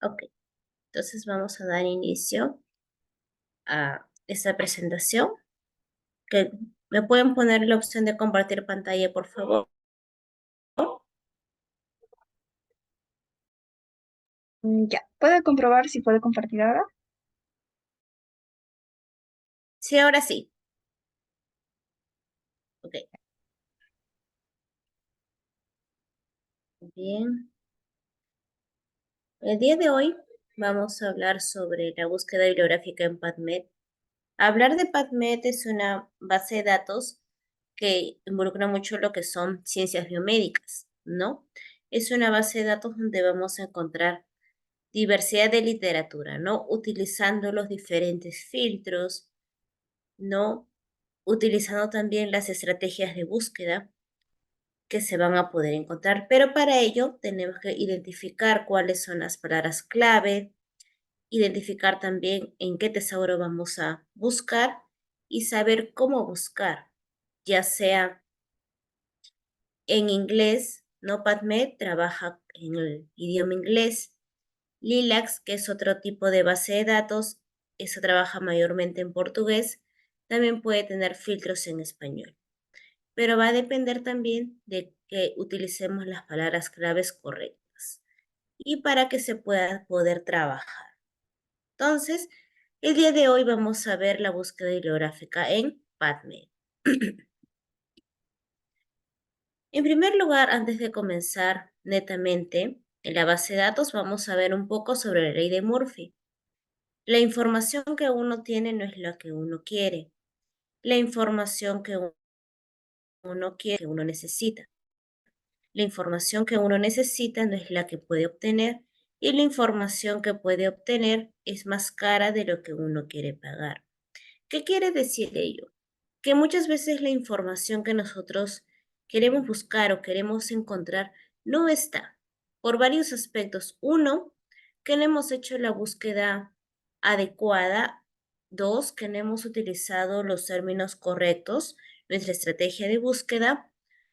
Ok, entonces vamos a dar inicio a esta presentación. Que ¿Me pueden poner la opción de compartir pantalla, por favor? Ya, ¿puede comprobar si puede compartir ahora? Sí, ahora sí. Ok, bien. El día de hoy vamos a hablar sobre la búsqueda bibliográfica en PubMed. Hablar de PubMed es una base de datos que involucra mucho lo que son ciencias biomédicas, ¿no? Es una base de datos donde vamos a encontrar diversidad de literatura, ¿no? Utilizando los diferentes filtros, ¿no? Utilizando también las estrategias de búsqueda que se van a poder encontrar, pero para ello tenemos que identificar cuáles son las palabras clave, identificar también en qué tesauro vamos a buscar y saber cómo buscar, ya sea en inglés, ¿no? PubMed trabaja en el idioma inglés, Lilacs, que es otro tipo de base de datos, eso trabaja mayormente en portugués, también puede tener filtros en español, pero va a depender también de que utilicemos las palabras claves correctas y para que se pueda poder trabajar. Entonces, el día de hoy vamos a ver la búsqueda bibliográfica en PubMed. En primer lugar, antes de comenzar netamente en la base de datos, vamos a ver un poco sobre la ley de Murphy. La información que uno tiene no es la que uno quiere. La información que uno quiere, que uno necesita. La información que uno necesita no es la que puede obtener y la información que puede obtener es más cara de lo que uno quiere pagar. ¿Qué quiere decir ello? Que muchas veces la información que nosotros queremos buscar o queremos encontrar no está por varios aspectos. Uno, que no hemos hecho la búsqueda adecuada. Dos, que no hemos utilizado los términos correctos, nuestra estrategia de búsqueda.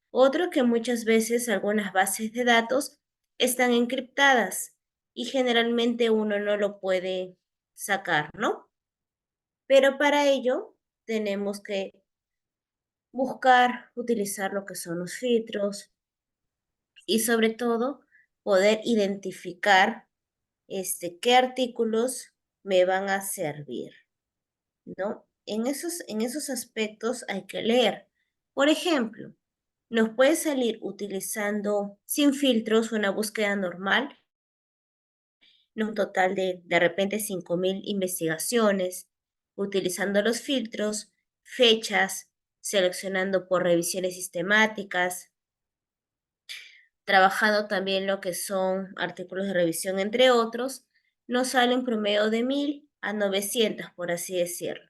Otro, que muchas veces algunas bases de datos están encriptadas y generalmente uno no lo puede sacar, ¿no? Pero para ello tenemos que buscar, utilizar lo que son los filtros y sobre todo poder identificar qué artículos me van a servir, ¿no? En esos aspectos hay que leer. Por ejemplo, nos puede salir utilizando sin filtros una búsqueda normal, un total de repente 5.000 investigaciones, utilizando los filtros, fechas, seleccionando por revisiones sistemáticas, trabajando también lo que son artículos de revisión, entre otros, nos sale un promedio de 1.000 a 900, por así decirlo.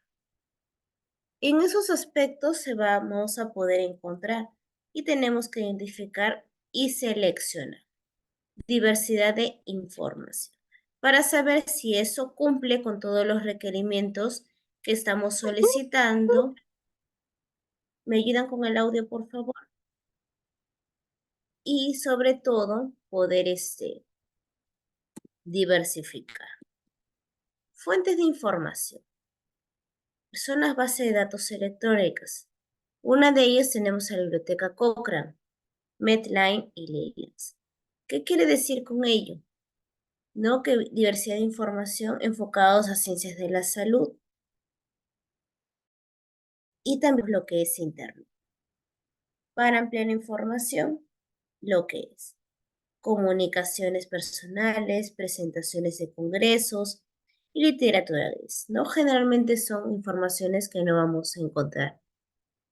En esos aspectos se vamos a poder encontrar y tenemos que identificar y seleccionar diversidad de información para saber si eso cumple con todos los requerimientos que estamos solicitando. ¿Me ayudan con el audio, por favor? Y sobre todo, poder diversificar. Fuentes de información. Son las bases de datos electrónicas. Una de ellas tenemos la biblioteca Cochrane, Medline y Lilacs. ¿Qué quiere decir con ello? ¿No? Que diversidad de información enfocados a ciencias de la salud y también lo que es Internet. Para ampliar la información, lo que es comunicaciones personales, presentaciones de congresos y literatura, ¿no? Generalmente son informaciones que no vamos a encontrar.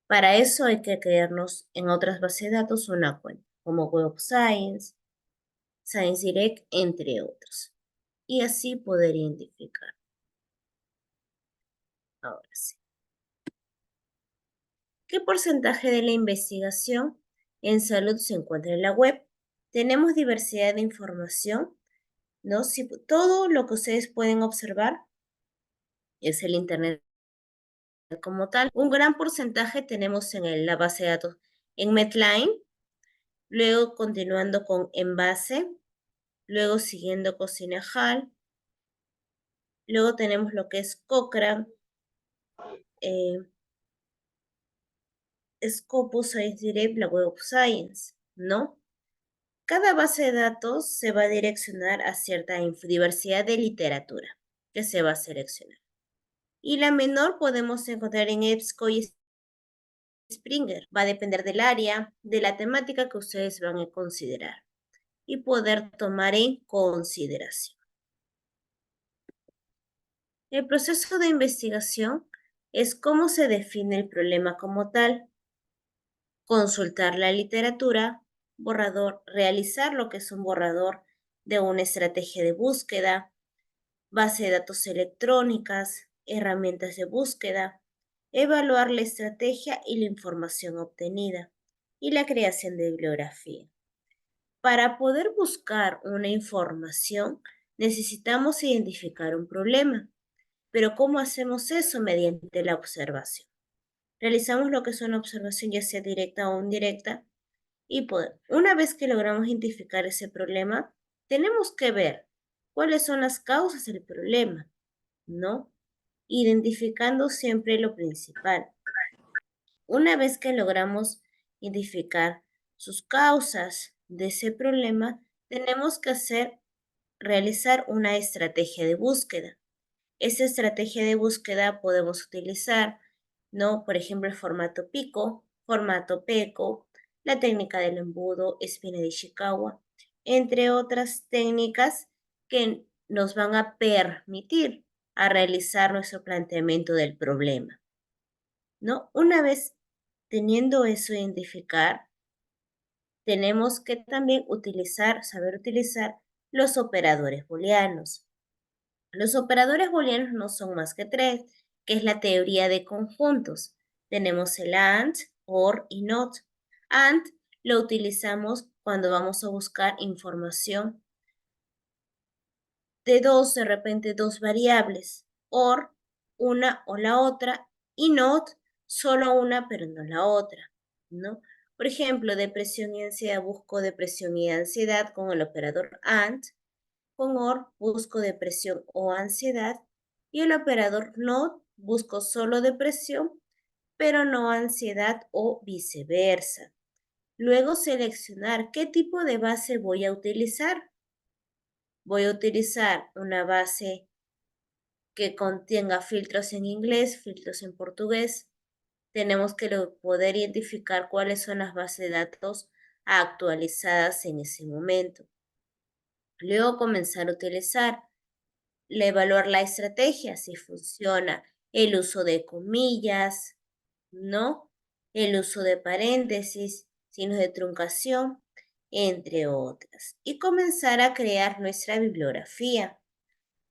Para eso hay que crearnos en otras bases de datos una cuenta, como Web of Science, Science Direct, entre otros. Y así poder identificar. Ahora sí. ¿Qué porcentaje de la investigación en salud se encuentra en la web? Tenemos diversidad de información, ¿no? Si, todo lo que ustedes pueden observar es el Internet como tal. Un gran porcentaje tenemos en la base de datos en Medline, luego continuando con Envase, luego siguiendo Cocina Hall, luego tenemos lo que es Cochrane, eh, Scopus Science Direct, la Web of Science, ¿no? Cada base de datos se va a direccionar a cierta diversidad de literatura que se va a seleccionar. Y la menor podemos encontrar en EBSCO y Springer. Va a depender del área, de la temática que ustedes van a considerar y poder tomar en consideración. El proceso de investigación es cómo se define el problema como tal, consultar la literatura, borrador, realizar lo que es un borrador de una estrategia de búsqueda, base de datos electrónicas, herramientas de búsqueda, evaluar la estrategia y la información obtenida y la creación de bibliografía. Para poder buscar una información, necesitamos identificar un problema. Pero ¿cómo hacemos eso? Mediante la observación. Realizamos lo que es una observación, ya sea directa o indirecta, y una vez que logramos identificar ese problema, tenemos que ver cuáles son las causas del problema, ¿no? Identificando siempre lo principal. Una vez que logramos identificar sus causas de ese problema, tenemos que realizar una estrategia de búsqueda. Esa estrategia de búsqueda podemos utilizar, ¿no? Por ejemplo, el formato PICO, formato PECO, la técnica del embudo, espina de Ishikawa, entre otras técnicas que nos van a permitir a realizar nuestro planteamiento del problema, ¿no? Una vez teniendo eso identificar, tenemos que también saber utilizar los operadores booleanos. Los operadores booleanos no son más que tres, que es la teoría de conjuntos. Tenemos el AND, OR y NOT. AND lo utilizamos cuando vamos a buscar información de repente dos variables. OR, una o la otra, y NOT, solo una pero no la otra, ¿no? Por ejemplo, depresión y ansiedad, busco depresión y ansiedad con el operador AND. Con OR busco depresión o ansiedad y el operador NOT busco solo depresión, pero no ansiedad o viceversa. Luego seleccionar qué tipo de base voy a utilizar. Voy a utilizar una base que contenga filtros en inglés, filtros en portugués. Tenemos que poder identificar cuáles son las bases de datos actualizadas en ese momento. Luego comenzar a utilizar evaluar la estrategia, si funciona, el uso de comillas, ¿no? El uso de paréntesis, signos de truncación, entre otras. Y comenzar a crear nuestra bibliografía.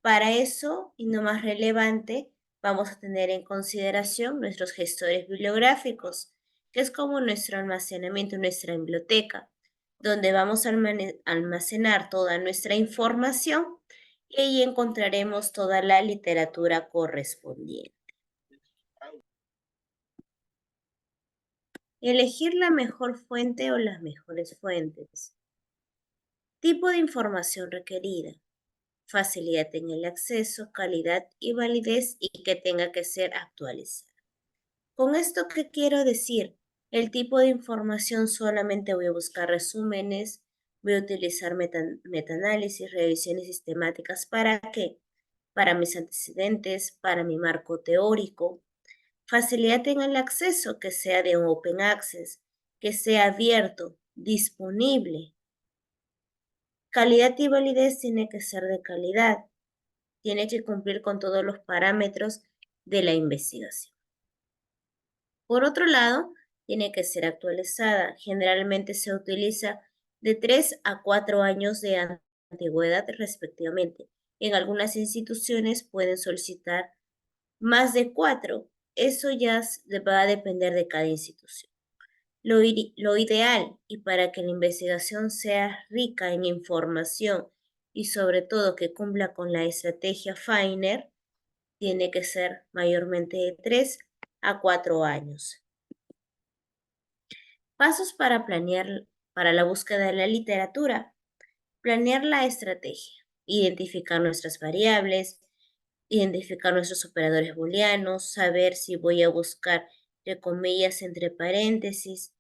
Para eso, y no más relevante, vamos a tener en consideración nuestros gestores bibliográficos, que es como nuestro almacenamiento, nuestra biblioteca, donde vamos a almacenar toda nuestra información y ahí encontraremos toda la literatura correspondiente. Elegir la mejor fuente o las mejores fuentes. Tipo de información requerida. Facilidad en el acceso, calidad y validez y que tenga que ser actualizada. Con esto, ¿qué quiero decir? El tipo de información solamente voy a buscar resúmenes, voy a utilizar metaanálisis, revisiones sistemáticas. ¿Para qué? Para mis antecedentes, para mi marco teórico. Facilidad en el acceso, que sea de un open access, que sea abierto, disponible. Calidad y validez tiene que ser de calidad. Tiene que cumplir con todos los parámetros de la investigación. Por otro lado, tiene que ser actualizada. Generalmente se utiliza de 3 a 4 años de antigüedad respectivamente. En algunas instituciones pueden solicitar más de 4. Eso ya va a depender de cada institución. Lo ideal y para que la investigación sea rica en información y sobre todo que cumpla con la estrategia Feiner, tiene que ser mayormente de 3 a 4 años. Pasos para planear para la búsqueda de la literatura. Planear la estrategia, identificar nuestras variables, identificar nuestros operadores booleanos, saber si voy a buscar entre comillas entre paréntesis,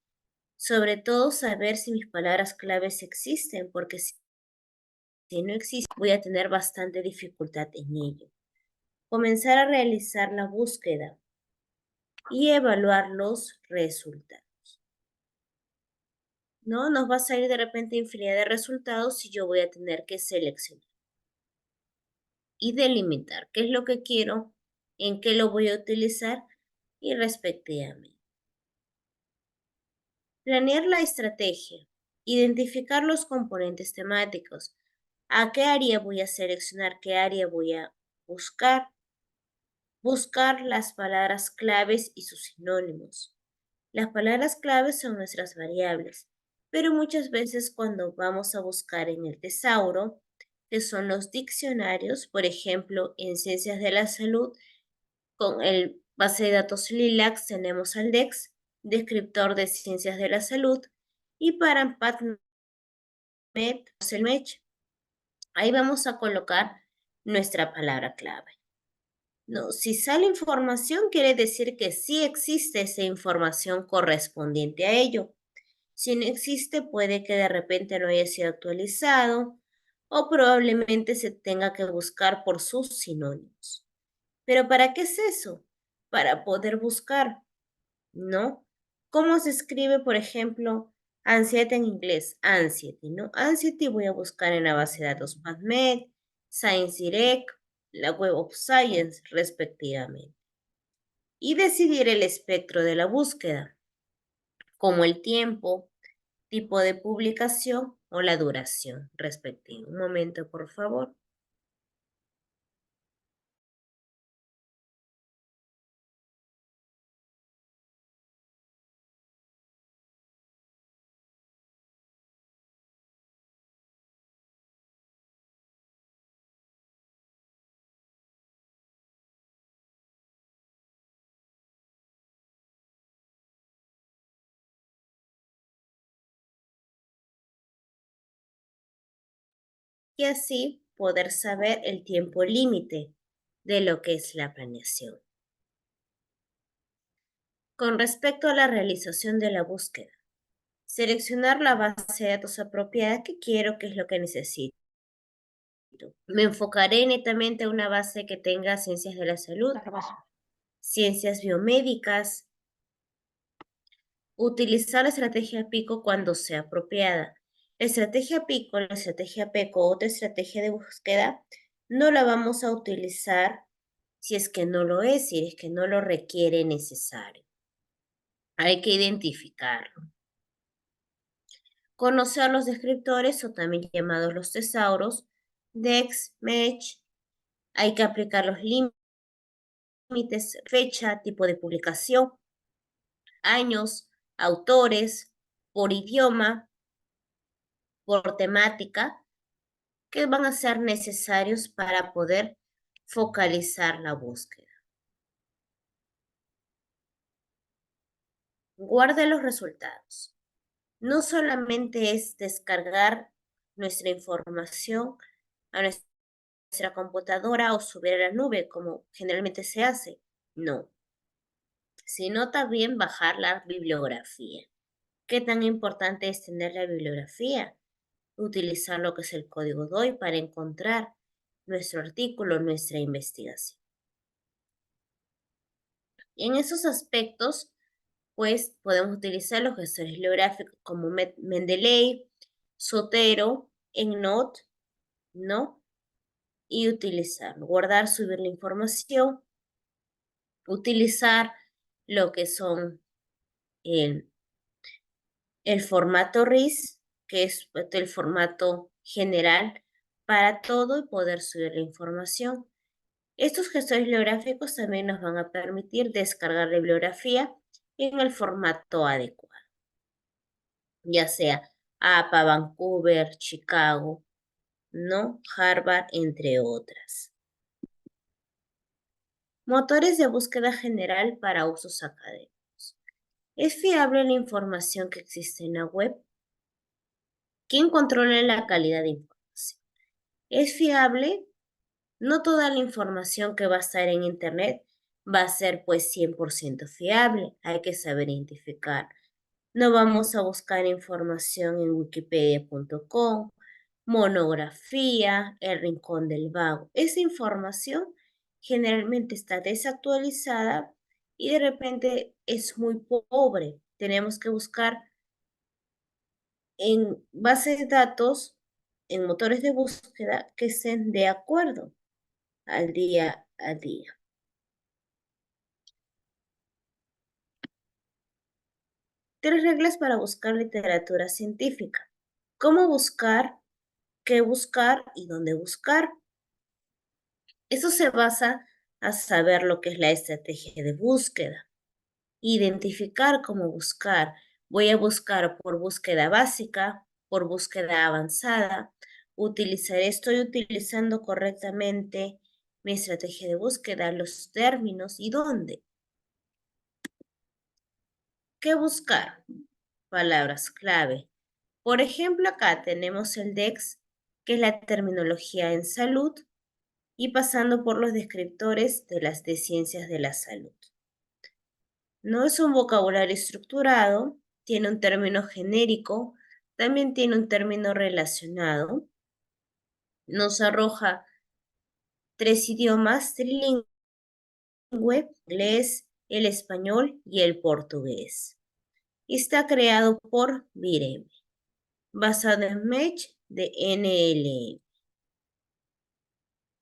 sobre todo saber si mis palabras claves existen, porque si no existen voy a tener bastante dificultad en ello. Comenzar a realizar la búsqueda y evaluar los resultados. ¿No? Nos va a salir de repente infinidad de resultados y yo voy a tener que seleccionar y delimitar qué es lo que quiero, en qué lo voy a utilizar y respectivamente. Planear la estrategia, identificar los componentes temáticos, a qué área voy a seleccionar, qué área voy a buscar, buscar las palabras claves y sus sinónimos. Las palabras claves son nuestras variables, pero muchas veces cuando vamos a buscar en el tesauro, que son los diccionarios, por ejemplo, en ciencias de la salud, con el base de datos LILAC tenemos al DEX, descriptor de ciencias de la salud, y para PubMed, el MECH. Ahí vamos a colocar nuestra palabra clave. No, si sale información, quiere decir que sí existe esa información correspondiente a ello. Si no existe, puede que de repente no haya sido actualizado o probablemente se tenga que buscar por sus sinónimos. ¿Pero para qué es eso? Para poder buscar, ¿no? ¿Cómo se escribe, por ejemplo, anxiety en inglés? Anxiety, ¿no? Anxiety voy a buscar en la base de datos PubMed, Science Direct, la Web of Science, respectivamente. Y decidir el espectro de la búsqueda, como el tiempo, tipo de publicación o la duración respectiva. Un momento, por favor. Y así poder saber el tiempo límite de lo que es la planeación. Con respecto a la realización de la búsqueda, seleccionar la base de datos apropiada que quiero, que es lo que necesito. Me enfocaré netamente a una base que tenga ciencias de la salud, ciencias biomédicas, utilizar la estrategia PICO cuando sea apropiada. La estrategia PICO, la estrategia PECO, otra estrategia de búsqueda, no la vamos a utilizar si es que no lo es, si es que no lo requiere necesario. Hay que identificarlo. Conocer los descriptores o también llamados los tesauros, DEX, MECH. Hay que aplicar los límites, fecha, tipo de publicación, años, autores, por idioma, por temática, que van a ser necesarios para poder focalizar la búsqueda. Guarde los resultados. No solamente es descargar nuestra información a nuestra computadora o subir a la nube, como generalmente se hace. No, sino también bajar la bibliografía. ¿Qué tan importante es tener la bibliografía? Utilizar lo que es el código DOI para encontrar nuestro artículo, nuestra investigación. Y en esos aspectos, pues podemos utilizar los gestores bibliográficos como Mendeley, Zotero, EndNote, ¿no? Y utilizarlo, guardar, subir la información, utilizar lo que son el, el formato RIS, que es el formato general para todo y poder subir la información. Estos gestores bibliográficos también nos van a permitir descargar la bibliografía en el formato adecuado, ya sea APA, Vancouver, Chicago, ¿no? Harvard, entre otras. Motores de búsqueda general para usos académicos. ¿Es fiable la información que existe en la web? ¿Quién controla la calidad de información? ¿Es fiable? No toda la información que va a estar en Internet va a ser pues 100% fiable. Hay que saber identificar. No vamos a buscar información en wikipedia.com, monografía, el rincón del vago. Esa información generalmente está desactualizada y de repente es muy pobre. Tenemos que buscar en bases de datos, en motores de búsqueda que estén de acuerdo al día a día. Tres reglas para buscar literatura científica. ¿Cómo buscar? ¿Qué buscar? ¿Y dónde buscar? Eso se basa a saber lo que es la estrategia de búsqueda. Identificar cómo buscar. Voy a buscar por búsqueda básica, por búsqueda avanzada. Estoy utilizando correctamente mi estrategia de búsqueda, los términos y dónde. ¿Qué buscar? Palabras clave. Por ejemplo, acá tenemos el DEX, que es la terminología en salud, y pasando por los descriptores de las de ciencias de la salud. No es un vocabulario estructurado, tiene un término genérico, también tiene un término relacionado. Nos arroja tres idiomas trilingües, inglés, el español y el portugués. Está creado por Virem, basado en Match de NLM.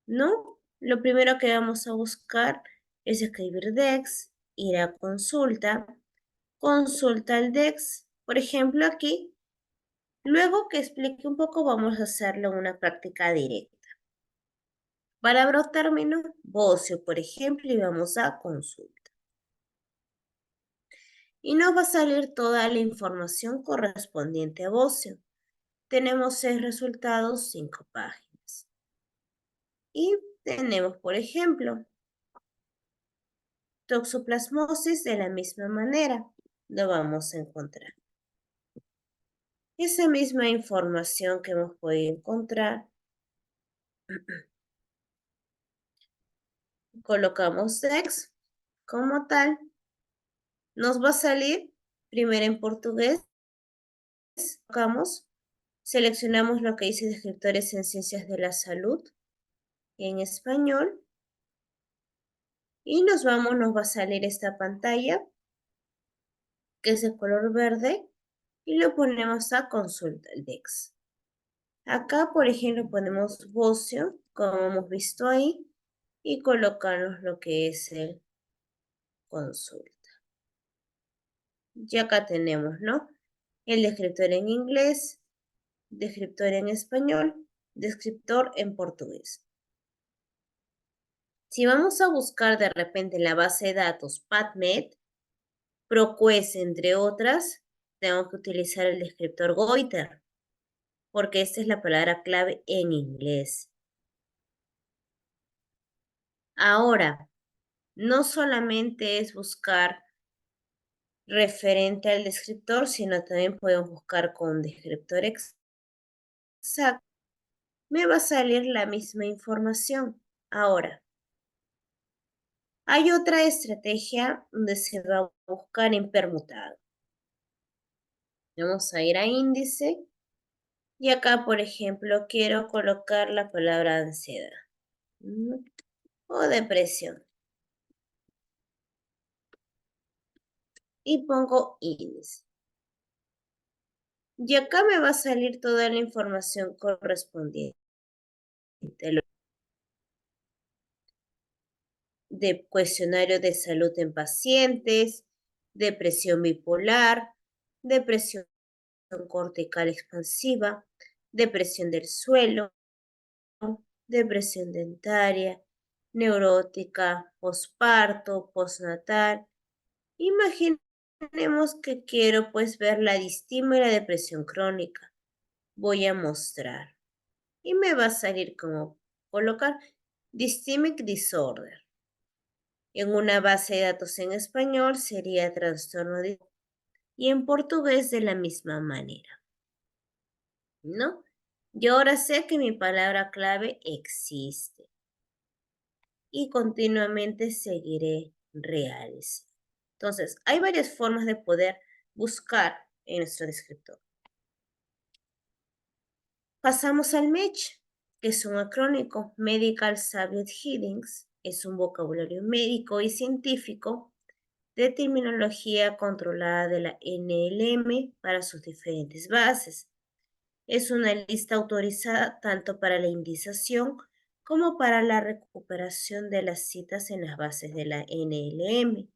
¿No? Lo primero que vamos a buscar es escribir DEX, ir a consulta, consulta el DEX, por ejemplo aquí. Luego que explique un poco, vamos a hacerlo una práctica directa. Palabra o término, bocio, por ejemplo, y vamos a consulta. Y nos va a salir toda la información correspondiente a bocio. Tenemos 6 resultados, 5 páginas. Y tenemos, por ejemplo, toxoplasmosis de la misma manera. Lo vamos a encontrar. Esa misma información que hemos podido encontrar, colocamos DEX como tal. Nos va a salir primero en portugués, colocamos, seleccionamos lo que dice descriptores en ciencias de la salud en español y nos va a salir esta pantalla que es de color verde y lo ponemos a consulta el DEX. Acá, por ejemplo, ponemos bocio, como hemos visto ahí, y colocamos lo que es el consulta. Y acá tenemos, ¿no? El descriptor en inglés, descriptor en español, descriptor en portugués. Si vamos a buscar de repente en la base de datos PubMed, ProQuest, entre otras, tengo que utilizar el descriptor Goiter, porque esta es la palabra clave en inglés. Ahora, no solamente es buscar referente al descriptor, sino también podemos buscar con descriptor exacto. Me va a salir la misma información. Ahora, hay otra estrategia donde se va a buscar en permutado. Vamos a ir a índice y acá, por ejemplo, quiero colocar la palabra ansiedad o depresión y pongo índice. Y acá me va a salir toda la información correspondiente de cuestionario de salud en pacientes, depresión bipolar, depresión cortical expansiva, depresión del suelo, depresión dentaria, neurótica, posparto, postnatal. Imaginemos que quiero pues ver la distima y la depresión crónica. Voy a mostrar y me va a salir como colocar dystemic disorder. En una base de datos en español sería trastorno y en portugués de la misma manera, ¿no? Yo ahora sé que mi palabra clave existe y continuamente seguiré reales. Entonces, hay varias formas de poder buscar en nuestro descriptor. Pasamos al MEDH, que es un acrónico, Medical Subject Headings, es un vocabulario médico y científico de terminología controlada de la NLM para sus diferentes bases. Es una lista autorizada tanto para la indización como para la recuperación de las citas en las bases de la NLM.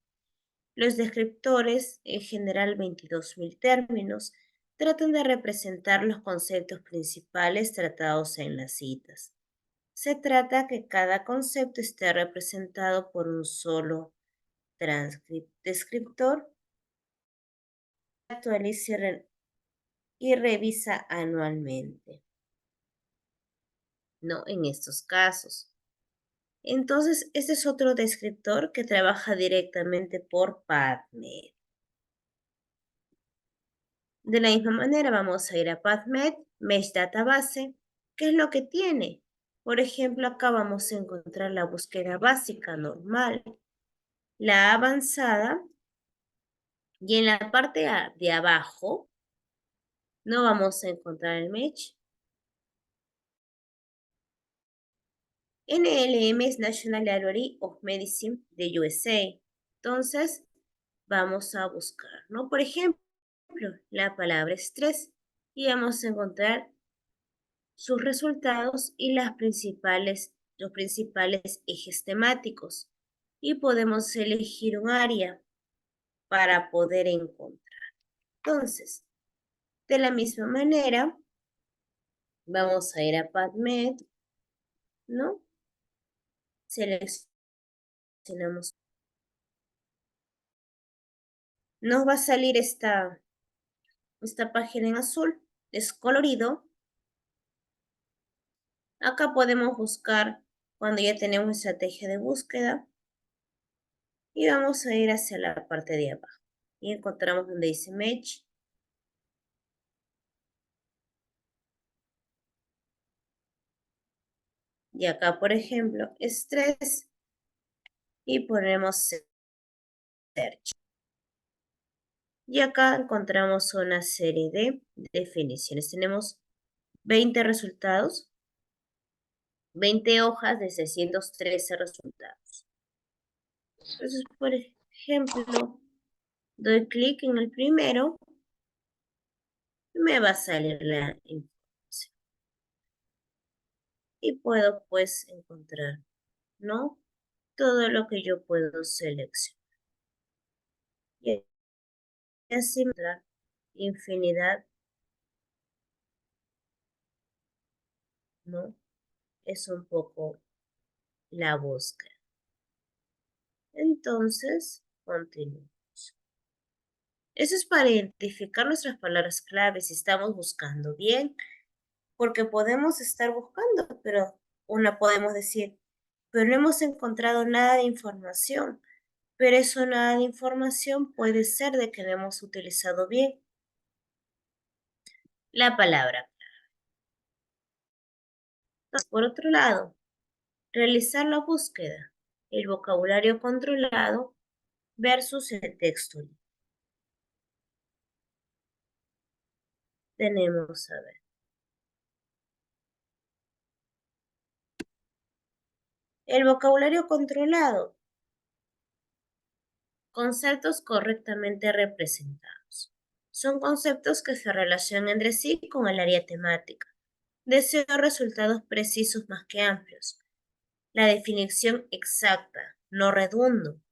Los descriptores, en general 22.000 términos, tratan de representar los conceptos principales tratados en las citas. Se trata que cada concepto esté representado por un solo descriptor, actualiza y revisa anualmente, ¿no? En estos casos. Entonces, este es otro descriptor que trabaja directamente por PubMed. De la misma manera, vamos a ir a PubMed, Mesh Database. ¿Qué es lo que tiene? Por ejemplo, acá vamos a encontrar la búsqueda básica normal, la avanzada, y en la parte de abajo no vamos a encontrar el Mesh. NLM es National Library of Medicine de USA. Entonces, vamos a buscar, ¿no? Por ejemplo, la palabra estrés y vamos a encontrar sus resultados y los principales ejes temáticos. Y podemos elegir un área para poder encontrar. Entonces, de la misma manera, vamos a ir a PubMed, ¿no? Seleccionamos. Nos va a salir esta página en azul, descolorido. Acá podemos buscar cuando ya tenemos estrategia de búsqueda y vamos a ir hacia la parte de abajo y encontramos donde dice Match. Y acá, por ejemplo, estrés y ponemos search. Y acá encontramos una serie de definiciones. Tenemos 20 resultados, 20 hojas de 613 resultados. Entonces, por ejemplo, doy clic en el primero y me va a salir la información. Y puedo pues encontrar, ¿no? Todo lo que yo puedo seleccionar. Y así encontrar infinidad, ¿no? Es un poco la búsqueda. Entonces, continuamos. Eso es para identificar nuestras palabras claves si estamos buscando bien, porque podemos estar buscando, pero una podemos decir, pero no hemos encontrado nada de información. Pero eso nada de información puede ser de que no hemos utilizado bien la palabra. Por otro lado, realizar la búsqueda, el vocabulario controlado versus el texto. Tenemos, a ver, el vocabulario controlado, conceptos correctamente representados. Son conceptos que se relacionan entre sí con el área temática. Deseo resultados precisos más que amplios. La definición exacta, no redundo.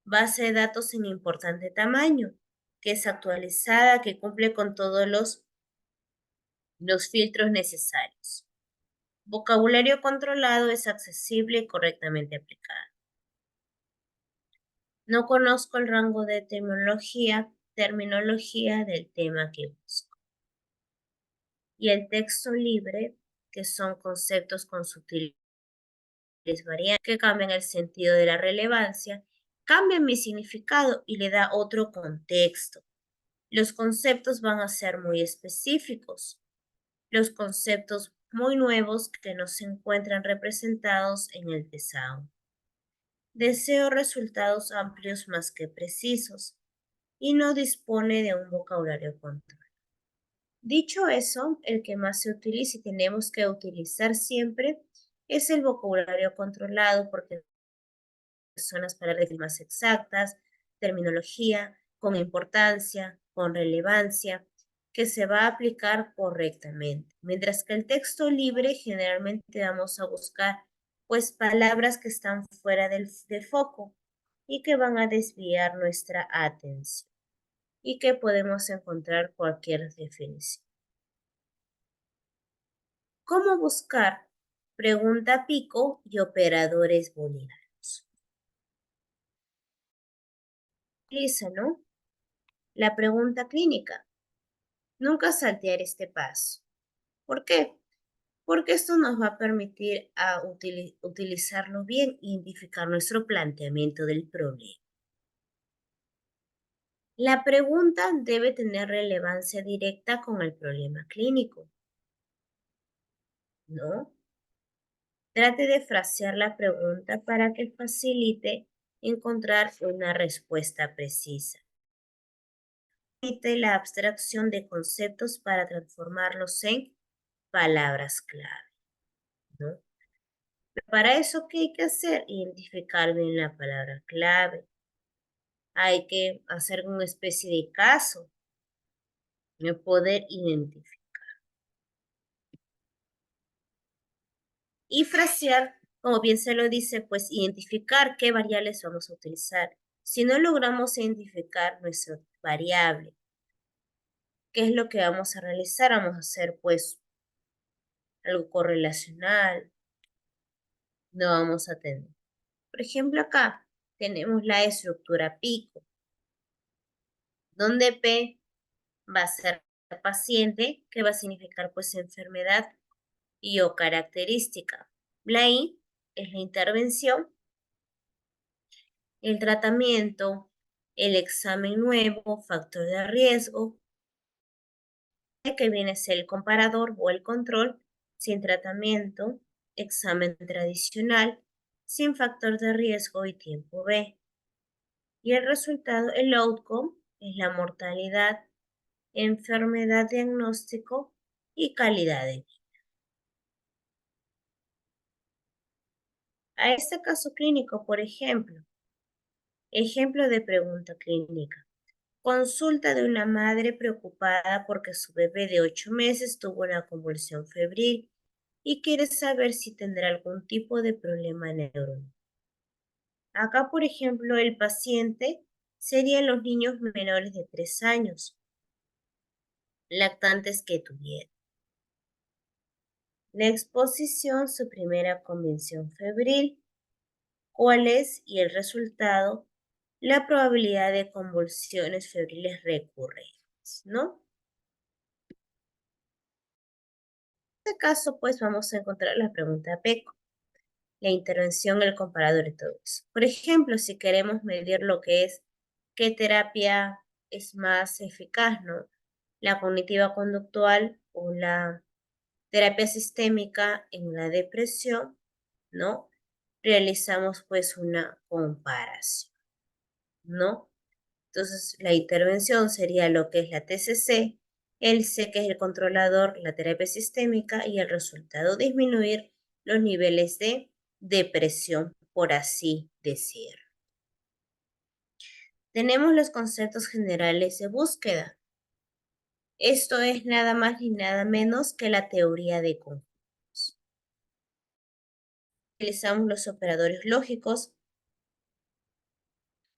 Base de datos en importante tamaño, que es actualizada, que cumple con todos los filtros necesarios. Vocabulario controlado es accesible y correctamente aplicado. No conozco el rango de terminología del tema que busco. Y el texto libre, que son conceptos con sutiles variantes que cambian el sentido de la relevancia, cambian mi significado y le da otro contexto. Los conceptos van a ser muy específicos. los conceptos muy nuevos que no se encuentran representados en el TESAUN. Deseo resultados amplios más que precisos y no dispone de un vocabulario controlado. Dicho eso, el que más se utiliza y tenemos que utilizar siempre es el vocabulario controlado porque son las palabras más exactas, terminología con importancia, con relevancia, que se va a aplicar correctamente. Mientras que el texto libre generalmente vamos a buscar pues palabras que están fuera de foco y que van a desviar nuestra atención y que podemos encontrar cualquier definición. ¿Cómo buscar? Pregunta Pico y operadores booleanos. Utiliza, ¿no? La pregunta clínica. Nunca saltear este paso. ¿Por qué? Porque esto nos va a permitir utilizarlo bien e identificar nuestro planteamiento del problema. La pregunta debe tener relevancia directa con el problema clínico, ¿no? Trate de frasear la pregunta para que facilite encontrar una respuesta precisa. Permite la abstracción de conceptos para transformarlos en palabras clave, ¿no? Para eso, ¿qué hay que hacer? Identificar bien la palabra clave. Hay que hacer una especie de caso, ¿no? Poder identificar. Y frasear, como bien se lo dice, pues identificar qué variables vamos a utilizar. Si no logramos identificar nuestra variable, ¿qué es lo que vamos a realizar? Vamos a hacer pues algo correlacional, no vamos a tener. Por ejemplo, acá tenemos la estructura pico, donde P va a ser paciente, que va a significar pues enfermedad y o característica. La I es la intervención, el tratamiento, el examen nuevo, factor de riesgo, que viene a ser el comparador o el control, sin tratamiento, examen tradicional, sin factor de riesgo y tiempo B. Y el resultado, el outcome, es la mortalidad, enfermedad, diagnóstico y calidad de vida. A este caso clínico, por ejemplo, ejemplo de pregunta clínica. Consulta de una madre preocupada porque su bebé de 8 meses tuvo una convulsión febril y quiere saber si tendrá algún tipo de problema neuronal. Acá, por ejemplo, el paciente serían los niños menores de 3 años, lactantes que tuvieron. La exposición, su primera convulsión febril, cuál es y el resultado, la probabilidad de convulsiones febriles recurrentes, ¿no? En este caso, pues vamos a encontrar la pregunta PECO, la intervención, el comparador y todo eso. Por ejemplo, si queremos medir lo que es qué terapia es más eficaz, ¿no? La cognitiva conductual o la terapia sistémica en la depresión, ¿no? Realizamos pues una comparación, ¿no? Entonces, la intervención sería lo que es la TCC, el C que es el controlador, la terapia sistémica y el resultado disminuir los niveles de depresión, por así decir. Tenemos los conceptos generales de búsqueda. Esto es nada más ni nada menos que la teoría de conjuntos. Utilizamos los operadores lógicos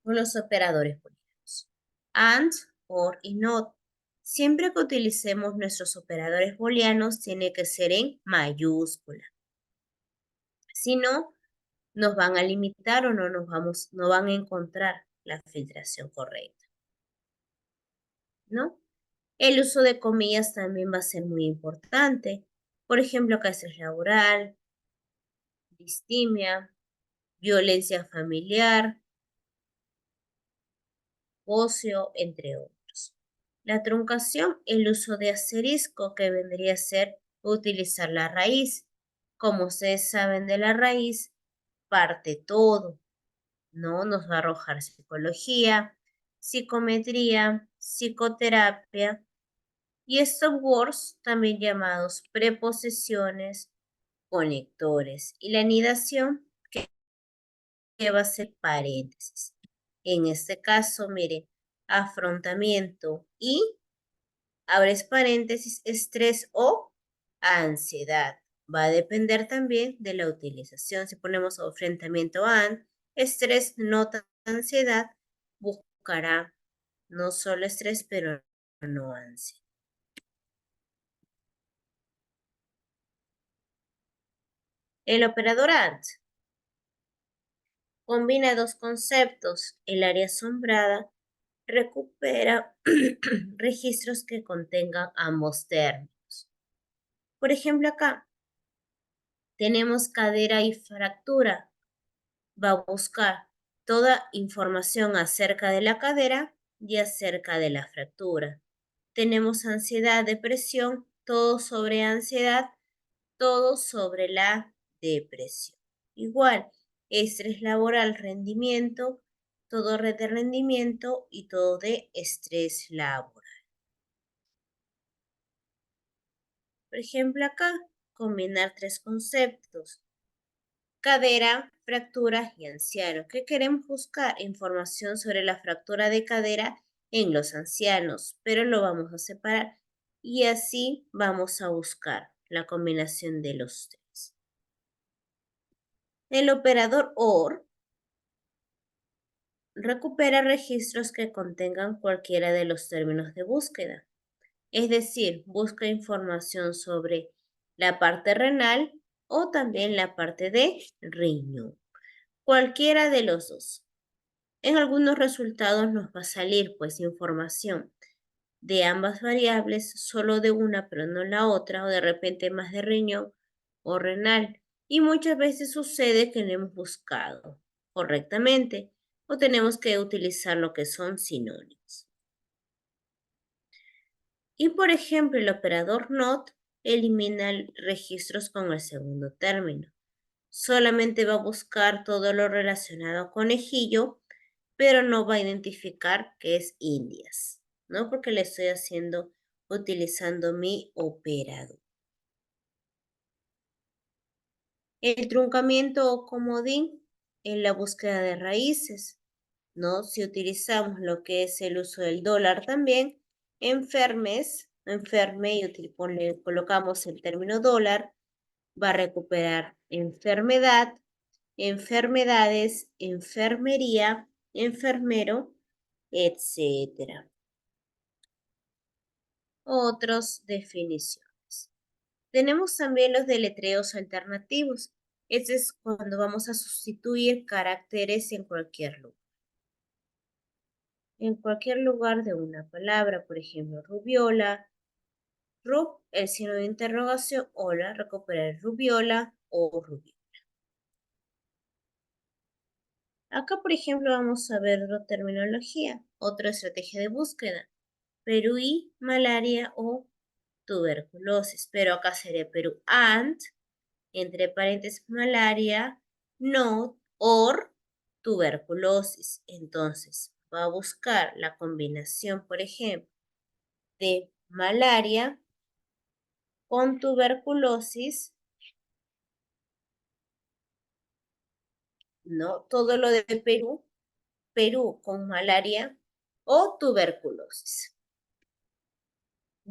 o los operadores booleanos. And, or y not. Siempre que utilicemos nuestros operadores booleanos, tiene que ser en mayúscula. Si no, nos van a limitar o no van a encontrar la filtración correcta, ¿no? El uso de comillas también va a ser muy importante. Por ejemplo, casos laboral, distimia, violencia familiar, ocio, entre otros. La truncación, el uso de asterisco, que vendría a ser utilizar la raíz. Como ustedes saben de la raíz, parte todo, ¿no? Nos va a arrojar psicología, psicometría, psicoterapia y stop words, también llamados preposiciones, conectores. Y la anidación, que va a ser paréntesis. En este caso, mire, afrontamiento y, abres paréntesis, estrés o ansiedad. Va a depender también de la utilización. Si ponemos enfrentamiento a estrés, nota ansiedad, buscará no solo estrés, pero no ansiedad. El operador AND combina dos conceptos. El área asombrada recupera registros que contengan ambos términos. Por ejemplo, acá tenemos cadera y fractura. Va a buscar toda información acerca de la cadera y acerca de la fractura. Tenemos ansiedad, depresión, todo sobre ansiedad, todo sobre la depresión. Igual, estrés laboral, rendimiento, todo de rendimiento y todo de estrés laboral. Por ejemplo, acá, combinar tres conceptos: cadera, fractura y anciano. ¿Qué queremos buscar? Información sobre la fractura de cadera en los ancianos, pero lo vamos a separar y así vamos a buscar la combinación de los tres. El operador OR recupera registros que contengan cualquiera de los términos de búsqueda. Es decir, busca información sobre la parte renal o también la parte de riñón. Cualquiera de los dos. En algunos resultados nos va a salir pues información de ambas variables, solo de una pero no la otra, o de repente más de riñón o renal. Y muchas veces sucede que no hemos buscado correctamente o tenemos que utilizar lo que son sinónimos. Y por ejemplo, el operador NOT elimina registros con el segundo término. Solamente va a buscar todo lo relacionado con conejillo, pero no va a identificar que es Indias, ¿no? Porque le estoy utilizando mi operador. El truncamiento o comodín en la búsqueda de raíces, ¿no? Si utilizamos lo que es el uso del dólar también, enferme y colocamos el término dólar, va a recuperar enfermedad, enfermedades, enfermería, enfermero, etcétera. Otras definiciones. Tenemos también los deletreos alternativos. Este es cuando vamos a sustituir caracteres en cualquier lugar. En cualquier lugar de una palabra, por ejemplo, rubiola, rub, el signo de interrogación, hola, recuperar rubiola o rubio. Acá, por ejemplo, vamos a ver otra terminología, otra estrategia de búsqueda. Perú y malaria o tuberculosis, pero acá sería Perú and, entre paréntesis malaria, not, or tuberculosis. Entonces, va a buscar la combinación, por ejemplo, de malaria con tuberculosis, ¿no? Todo lo de Perú, Perú con malaria o tuberculosis.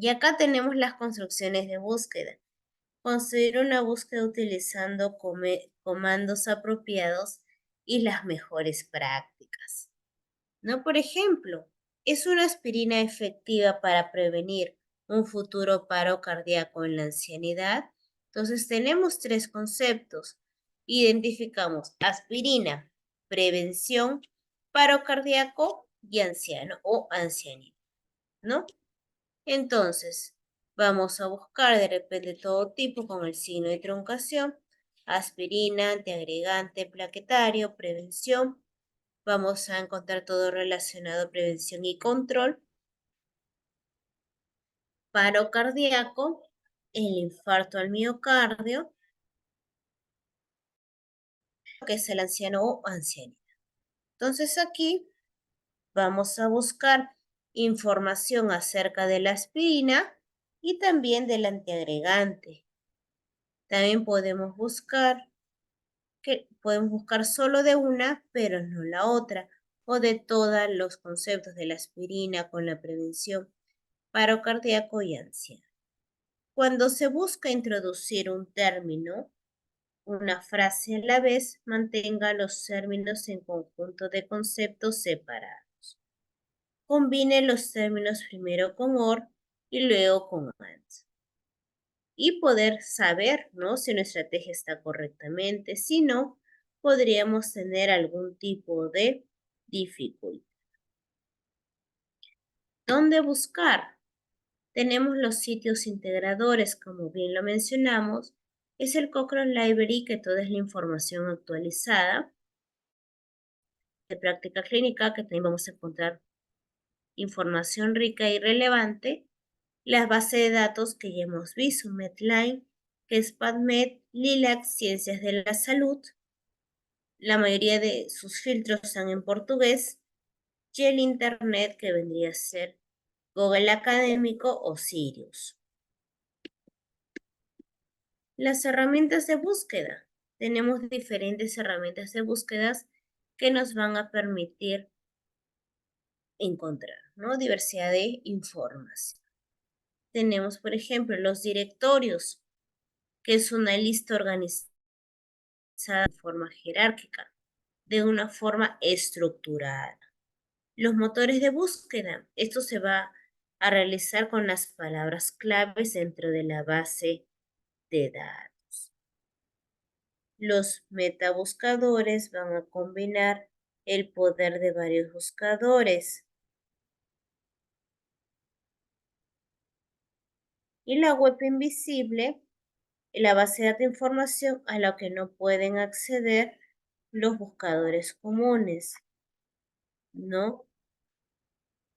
Y acá tenemos las construcciones de búsqueda. Construir una búsqueda utilizando comandos apropiados y las mejores prácticas. ¿No? Por ejemplo, ¿es una aspirina efectiva para prevenir un futuro paro cardíaco en la ancianidad? Entonces tenemos tres conceptos. Identificamos aspirina, prevención, paro cardíaco y anciano o ancianidad, ¿no? Entonces, vamos a buscar de repente todo tipo con el signo de truncación, aspirina, antiagregante, plaquetario, prevención. Vamos a encontrar todo relacionado a prevención y control. paro cardíaco, el infarto al miocardio, que es el anciano o ancianita. Entonces aquí vamos a buscar información acerca de la aspirina y también del antiagregante. También podemos buscar solo de una, pero no la otra, o de todos los conceptos de la aspirina con la prevención, paro cardíaco y ansiedad. Cuando se busca introducir un término, una frase a la vez, mantenga los términos en conjunto de conceptos separados. Combine los términos primero con or y luego con and. Y poder saber, ¿no? Si nuestra estrategia está correctamente. Si no, podríamos tener algún tipo de dificultad. ¿Dónde buscar? Tenemos los sitios integradores, como bien lo mencionamos. Es el Cochrane Library, que toda es la información actualizada de práctica clínica, que también vamos a encontrar información rica y relevante. Las bases de datos que ya hemos visto, Medline, que es PubMed, Lilac, Ciencias de la Salud. La mayoría de sus filtros están en portugués. Y el Internet, que vendría a ser Google Académico o Sirius. Las herramientas de búsqueda. Tenemos diferentes herramientas de búsquedas que nos van a permitir encontrar, ¿no? Diversidad de información. Tenemos, por ejemplo, los directorios, que es una lista organizada de forma jerárquica, de una forma estructurada. Los motores de búsqueda, esto se va a realizar con las palabras claves dentro de la base de datos. Los metabuscadores van a combinar el poder de varios buscadores. Y la web invisible, la base de datos de información a la que no pueden acceder los buscadores comunes, ¿no?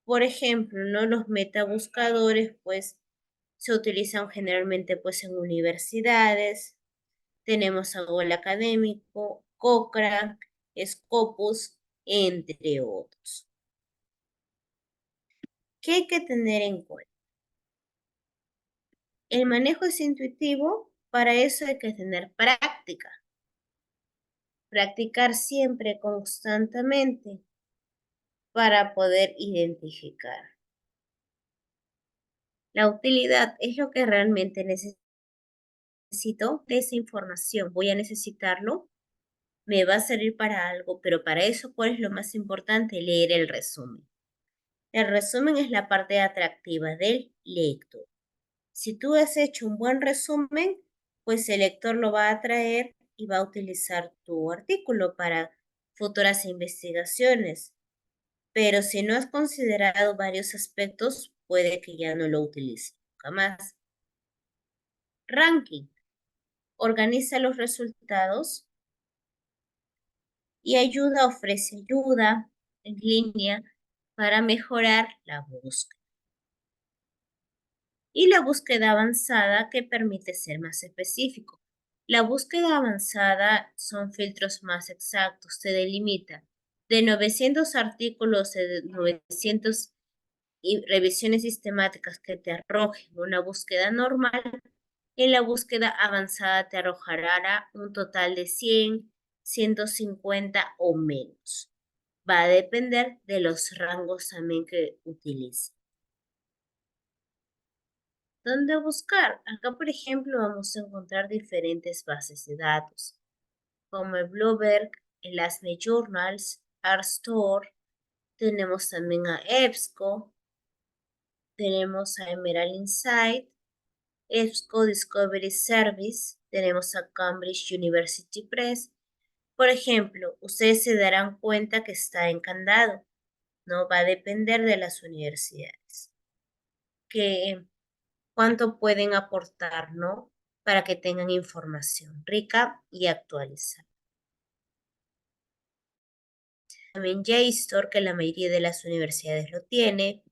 Por ejemplo, ¿no? Los metabuscadores, pues, se utilizan generalmente, pues, en universidades. Tenemos a Google Académico, Cochrane, Scopus, entre otros. ¿Qué hay que tener en cuenta? El manejo es intuitivo, para eso hay que tener práctica. Practicar siempre, constantemente, para poder identificar. La utilidad es lo que realmente necesito de esa información. Voy a necesitarlo, me va a servir para algo, pero para eso, ¿cuál es lo más importante? Leer el resumen. El resumen es la parte atractiva del lector. Si tú has hecho un buen resumen, pues el lector lo va a traer y va a utilizar tu artículo para futuras investigaciones. Pero si no has considerado varios aspectos, puede que ya no lo utilice nunca más. Ranking. Organiza los resultados y ofrece ayuda en línea para mejorar la búsqueda. Y la búsqueda avanzada, que permite ser más específico. La búsqueda avanzada son filtros más exactos, se delimita de 900 artículos, de 900 y revisiones sistemáticas que te arrojen una búsqueda normal. En la búsqueda avanzada te arrojará un total de 100, 150 o menos. Va a depender de los rangos también que utilice. ¿Dónde buscar? Acá, por ejemplo, vamos a encontrar diferentes bases de datos, como el Bloomberg, el ASME Journals, RStore. Tenemos también a EBSCO, tenemos a Emerald Insight, EBSCO Discovery Service, tenemos a Cambridge University Press. Por ejemplo, ustedes se darán cuenta que está encandado, ¿no? Va a depender de las universidades. Que cuánto pueden aportar, ¿no? Para que tengan información rica y actualizada. También JSTOR, que la mayoría de las universidades lo tiene.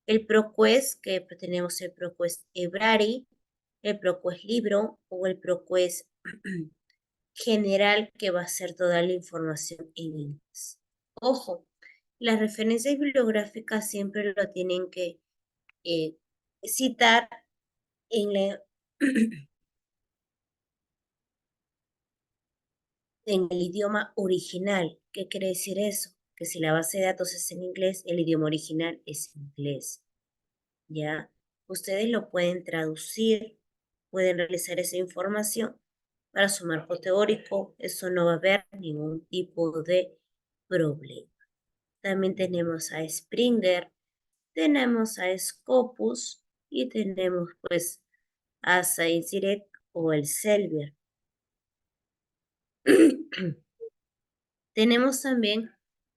El ProQuest, que tenemos el ProQuest Ebrari, el ProQuest Libro o el ProQuest general, que va a ser toda la información en inglés. Ojo, las referencias bibliográficas siempre lo tienen que eh, citar en, en el idioma original. ¿Qué quiere decir eso? Que si la base de datos es en inglés, el idioma original es inglés. ¿Ya? Ustedes lo pueden traducir, pueden realizar esa información para su marco teórico. Eso no va a haber ningún tipo de problema. También tenemos a Springer, tenemos a Scopus y tenemos pues a ScienceDirect o el Elsevier. Tenemos también,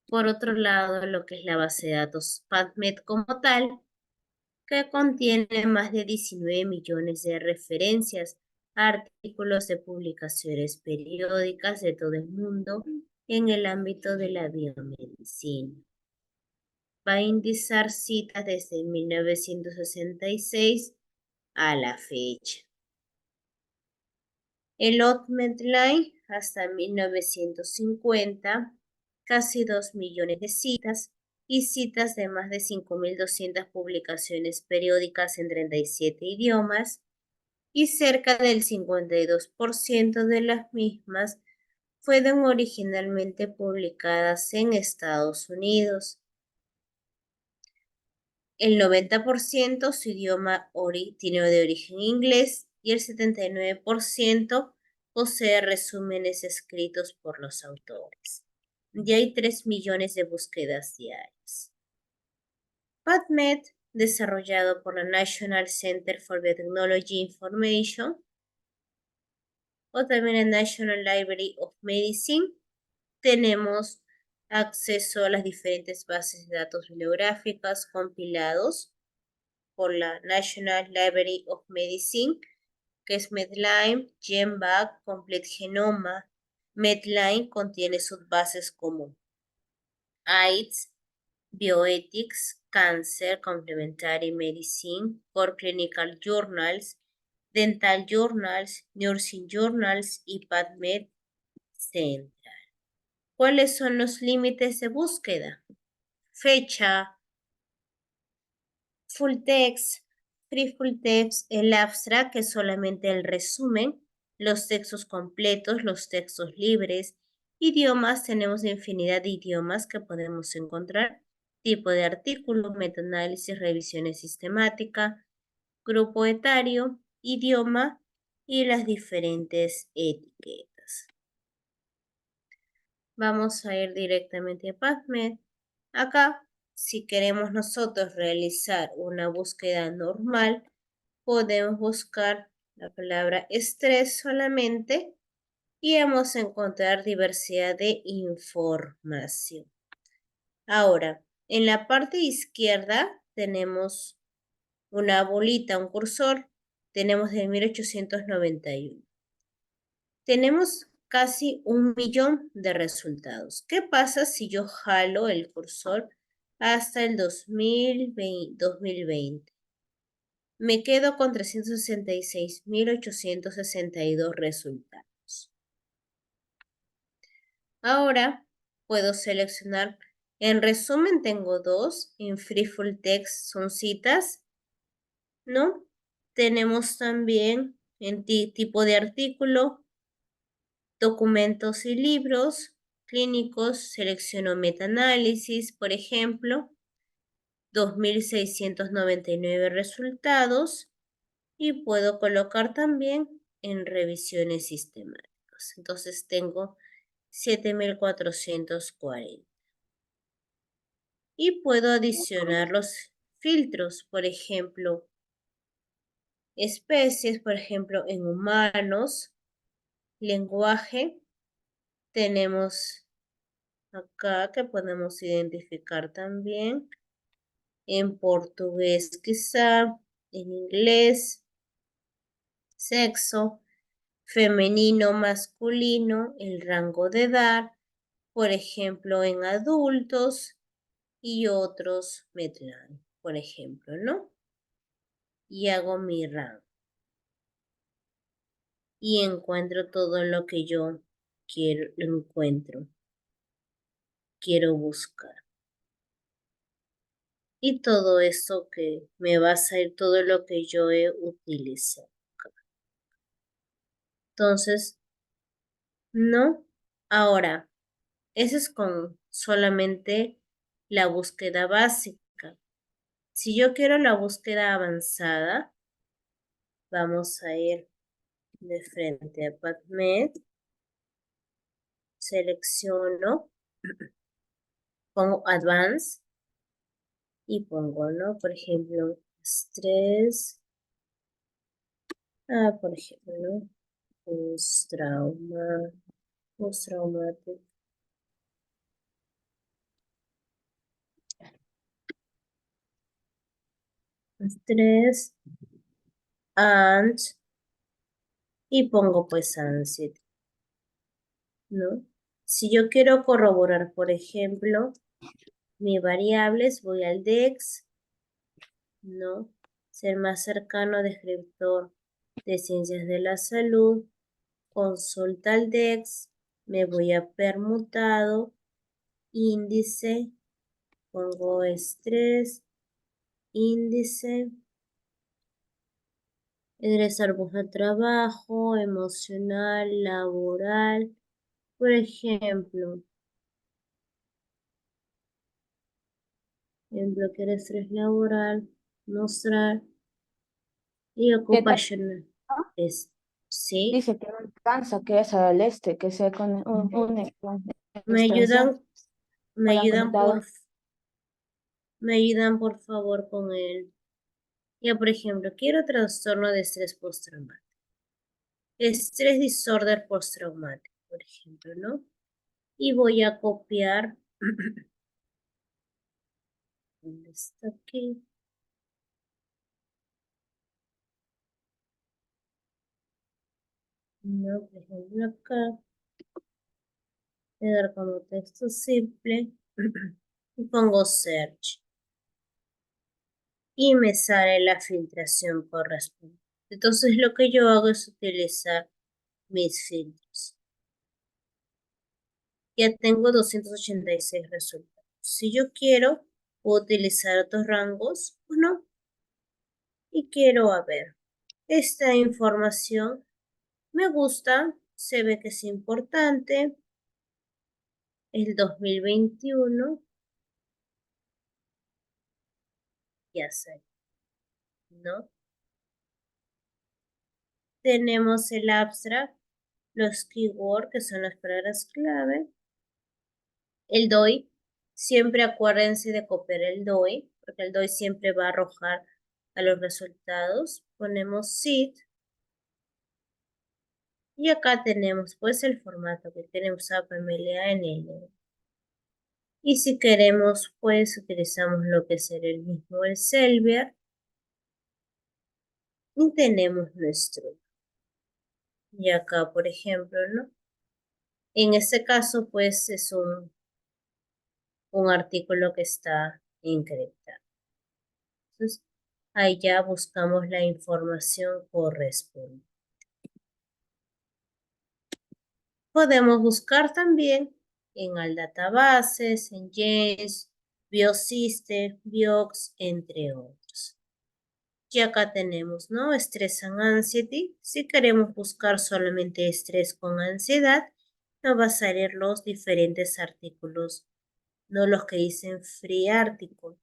por otro lado, lo que es la base de datos PubMed como tal, que contiene más de 19 millones de referencias a artículos de publicaciones periódicas de todo el mundo en el ámbito de la biomedicina. Va a indizar citas desde 1966 a la fecha. El Line hasta 1950, casi 2 millones de citas y citas de más de 5.200 publicaciones periódicas en 37 idiomas, y cerca del 52% de las mismas fueron originalmente publicadas en Estados Unidos. El 90% su idioma tiene de origen inglés y el 79% posee resúmenes escritos por los autores. Y hay 3 millones de búsquedas diarias. PubMed, desarrollado por la National Center for Biotechnology Information, o también el National Library of Medicine, tenemos acceso a las diferentes bases de datos bibliográficas compilados por la National Library of Medicine, que es Medline, GenBank, Complete Genoma. Medline contiene subbases como AIDS, Bioethics, Cancer, Complementary Medicine, Core Clinical Journals, Dental Journals, Nursing Journals y PubMed Central. ¿Cuáles son los límites de búsqueda? Fecha, full text, free full text, el abstract, que es solamente el resumen, los textos completos, los textos libres, idiomas, tenemos infinidad de idiomas que podemos encontrar, tipo de artículo, metaanálisis, revisiones sistemática, grupo etario, idioma y las diferentes etiquetas. Vamos a ir directamente a PubMed. Acá, si queremos nosotros realizar una búsqueda normal, podemos buscar la palabra estrés solamente y vamos a encontrar diversidad de información. Ahora, en la parte izquierda tenemos una bolita, un cursor. Tenemos de 1891. Tenemos casi 1 millón de resultados. ¿Qué pasa si yo jalo el cursor hasta el 2020? Me quedo con 366.862 resultados. Ahora puedo seleccionar. En resumen tengo 2. En Free Full Text son citas, ¿no? Tenemos también en tipo de artículo, documentos y libros clínicos. Selecciono metaanálisis, por ejemplo, 2.699 resultados, y puedo colocar también en revisiones sistemáticas. Entonces tengo 7.440. Y puedo adicionar los filtros, por ejemplo, especies, por ejemplo, en humanos, lenguaje, tenemos acá que podemos identificar también en portugués, quizá, en inglés, sexo, femenino, masculino, el rango de edad, por ejemplo, en adultos y otros Medline. por ejemplo, ¿no? Y hago mi rango. Y encuentro todo lo que yo quiero buscar. Y todo eso que me va a salir, todo lo que yo he utilizado. Entonces, no. Ahora, eso es con solamente la búsqueda básica. Si yo quiero la búsqueda avanzada, vamos a ir de frente a PubMed, selecciono, pongo Advanced y pongo, ¿no? Por ejemplo, estrés, por ejemplo, ¿no? Postrauma, postraumático, estrés, and, y pongo pues ansiedad, ¿no? Si yo quiero corroborar, por ejemplo, mis variables, voy al DEX, ¿no? Ser más cercano descriptor de ciencias de la salud, consulta al DEX, me voy a permutado, índice, pongo estrés, índice, ingresar busca trabajo, emocional, laboral, por ejemplo, en bloquear estrés laboral, mostrar y ¿Qué tal? ocupacional. Es, ¿sí? Dice que no alcanza, que es al este, que se con con Me extensión ayudan, me con la ayudan conectada. me ayudan por favor con el, ya por ejemplo, quiero trastorno de estrés postraumático. Estrés disorder postraumático, por ejemplo, ¿no? Y voy a copiar, ¿dónde está aquí? No, por ejemplo, acá, voy a dar como texto simple y pongo search y me sale la filtración correspondiente. Entonces lo que yo hago es utilizar mis filtros. Ya tengo 286 resultados. Si yo quiero, puedo utilizar otros rangos o no. Y quiero, a ver, esta información me gusta, se ve que es importante. El 2021, ya sé, ¿no? Tenemos el abstract, los keywords, que son las palabras clave. El DOI, siempre acuérdense de copiar el DOI, porque el DOI siempre va a arrojar a los resultados. Ponemos SID y acá tenemos pues el formato que tenemos APMLA. Y si queremos pues utilizamos lo que será el mismo el Elsevier y tenemos nuestro. Y acá por ejemplo, ¿no? En este caso pues es un artículo que está encriptado. Entonces, ahí ya buscamos la información correspondiente. Podemos buscar también en Aldatabases, en James, Biosystem, Biox, entre otros. Y acá tenemos, ¿no? Stress and Anxiety. Si queremos buscar solamente estrés con ansiedad, nos va a salir los diferentes artículos, no los que dicen free article,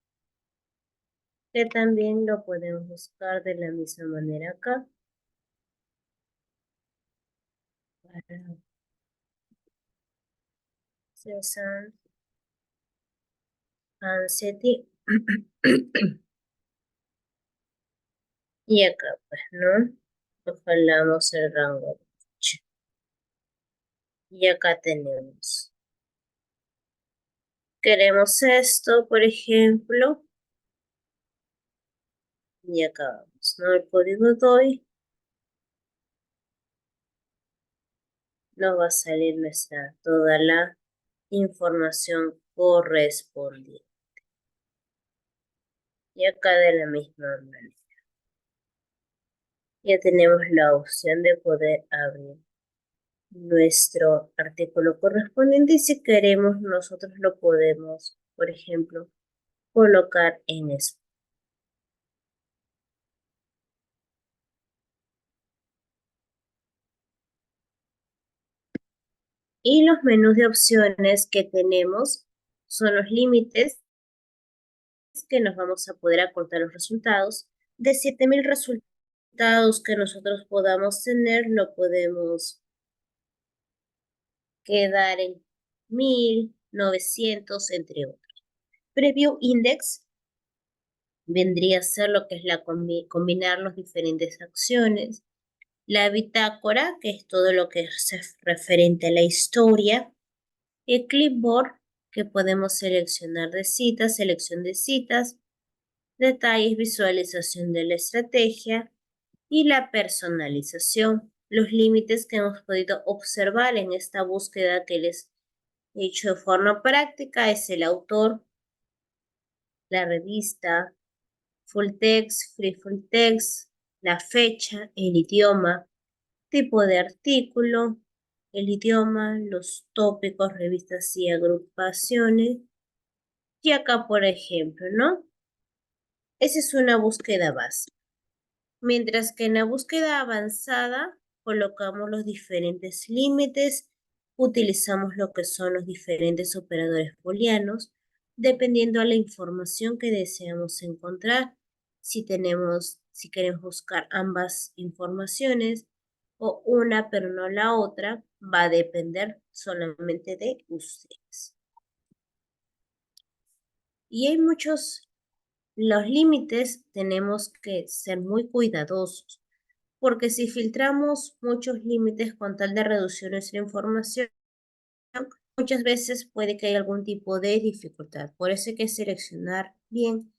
que también lo podemos buscar de la misma manera acá. Para Stress and Anxiety. Y acá, pues, ¿no? Nos jalamos el rango de fecha. Y acá tenemos. Queremos esto, por ejemplo. Y acá vamos, ¿no? El código DOI. Nos va a salir toda la información correspondiente. Y acá de la misma manera. Ya tenemos la opción de poder abrir nuestro artículo correspondiente y si queremos nosotros lo podemos, por ejemplo, colocar en español. Y los menús de opciones que tenemos son los límites que nos vamos a poder acortar los resultados. De 7000 resultados que nosotros podamos tener, lo podemos quedar en 1900, entre otros. Preview Index vendría a ser lo que es combinar las diferentes acciones. La bitácora, que es todo lo que es referente a la historia. El clipboard, que podemos seleccionar de citas, selección de citas, detalles, visualización de la estrategia y la personalización. Los límites que hemos podido observar en esta búsqueda que les he hecho de forma práctica es el autor, la revista, full text, free full text, la fecha, el idioma, tipo de artículo, el idioma, los tópicos, revistas y agrupaciones. Y acá, por ejemplo, ¿no? Esa es una búsqueda básica. Mientras que en la búsqueda avanzada colocamos los diferentes límites, utilizamos lo que son los diferentes operadores booleanos, dependiendo a la información que deseamos encontrar. Si queremos buscar ambas informaciones o una pero no la otra, va a depender solamente de ustedes. Y hay los límites tenemos que ser muy cuidadosos, porque si filtramos muchos límites con tal de reducir nuestra información, muchas veces puede que haya algún tipo de dificultad. Por eso hay que seleccionar bien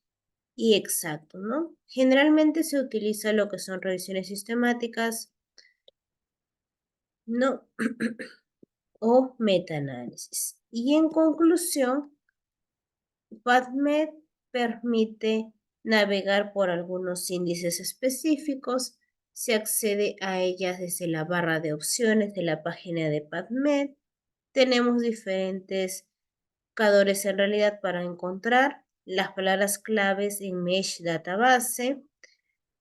y exacto, ¿no? Generalmente se utiliza lo que son revisiones sistemáticas, ¿no? o metaanálisis. Y en conclusión, PubMed permite navegar por algunos índices específicos. Se accede a ellas desde la barra de opciones de la página de PubMed. Tenemos diferentes buscadores en realidad para encontrar las palabras claves en Mesh Database.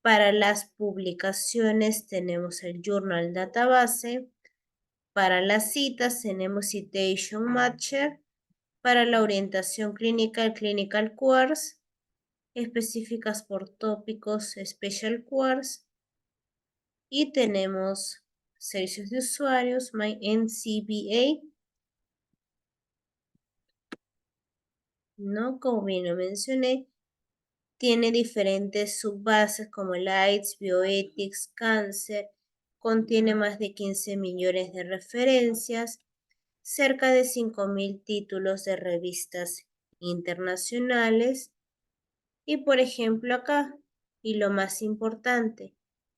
Para las publicaciones tenemos el Journal Database. Para las citas tenemos Citation Matcher. Para la orientación clínica, el Clinical Course, específicas por tópicos, Special Course, y tenemos servicios de usuarios, My NCBA, ¿no? Como bien lo mencioné, tiene diferentes subbases como el AIDS, Bioethics, Cáncer, contiene más de 15 millones de referencias, cerca de 5.000 títulos de revistas internacionales. Y por ejemplo acá, y lo más importante,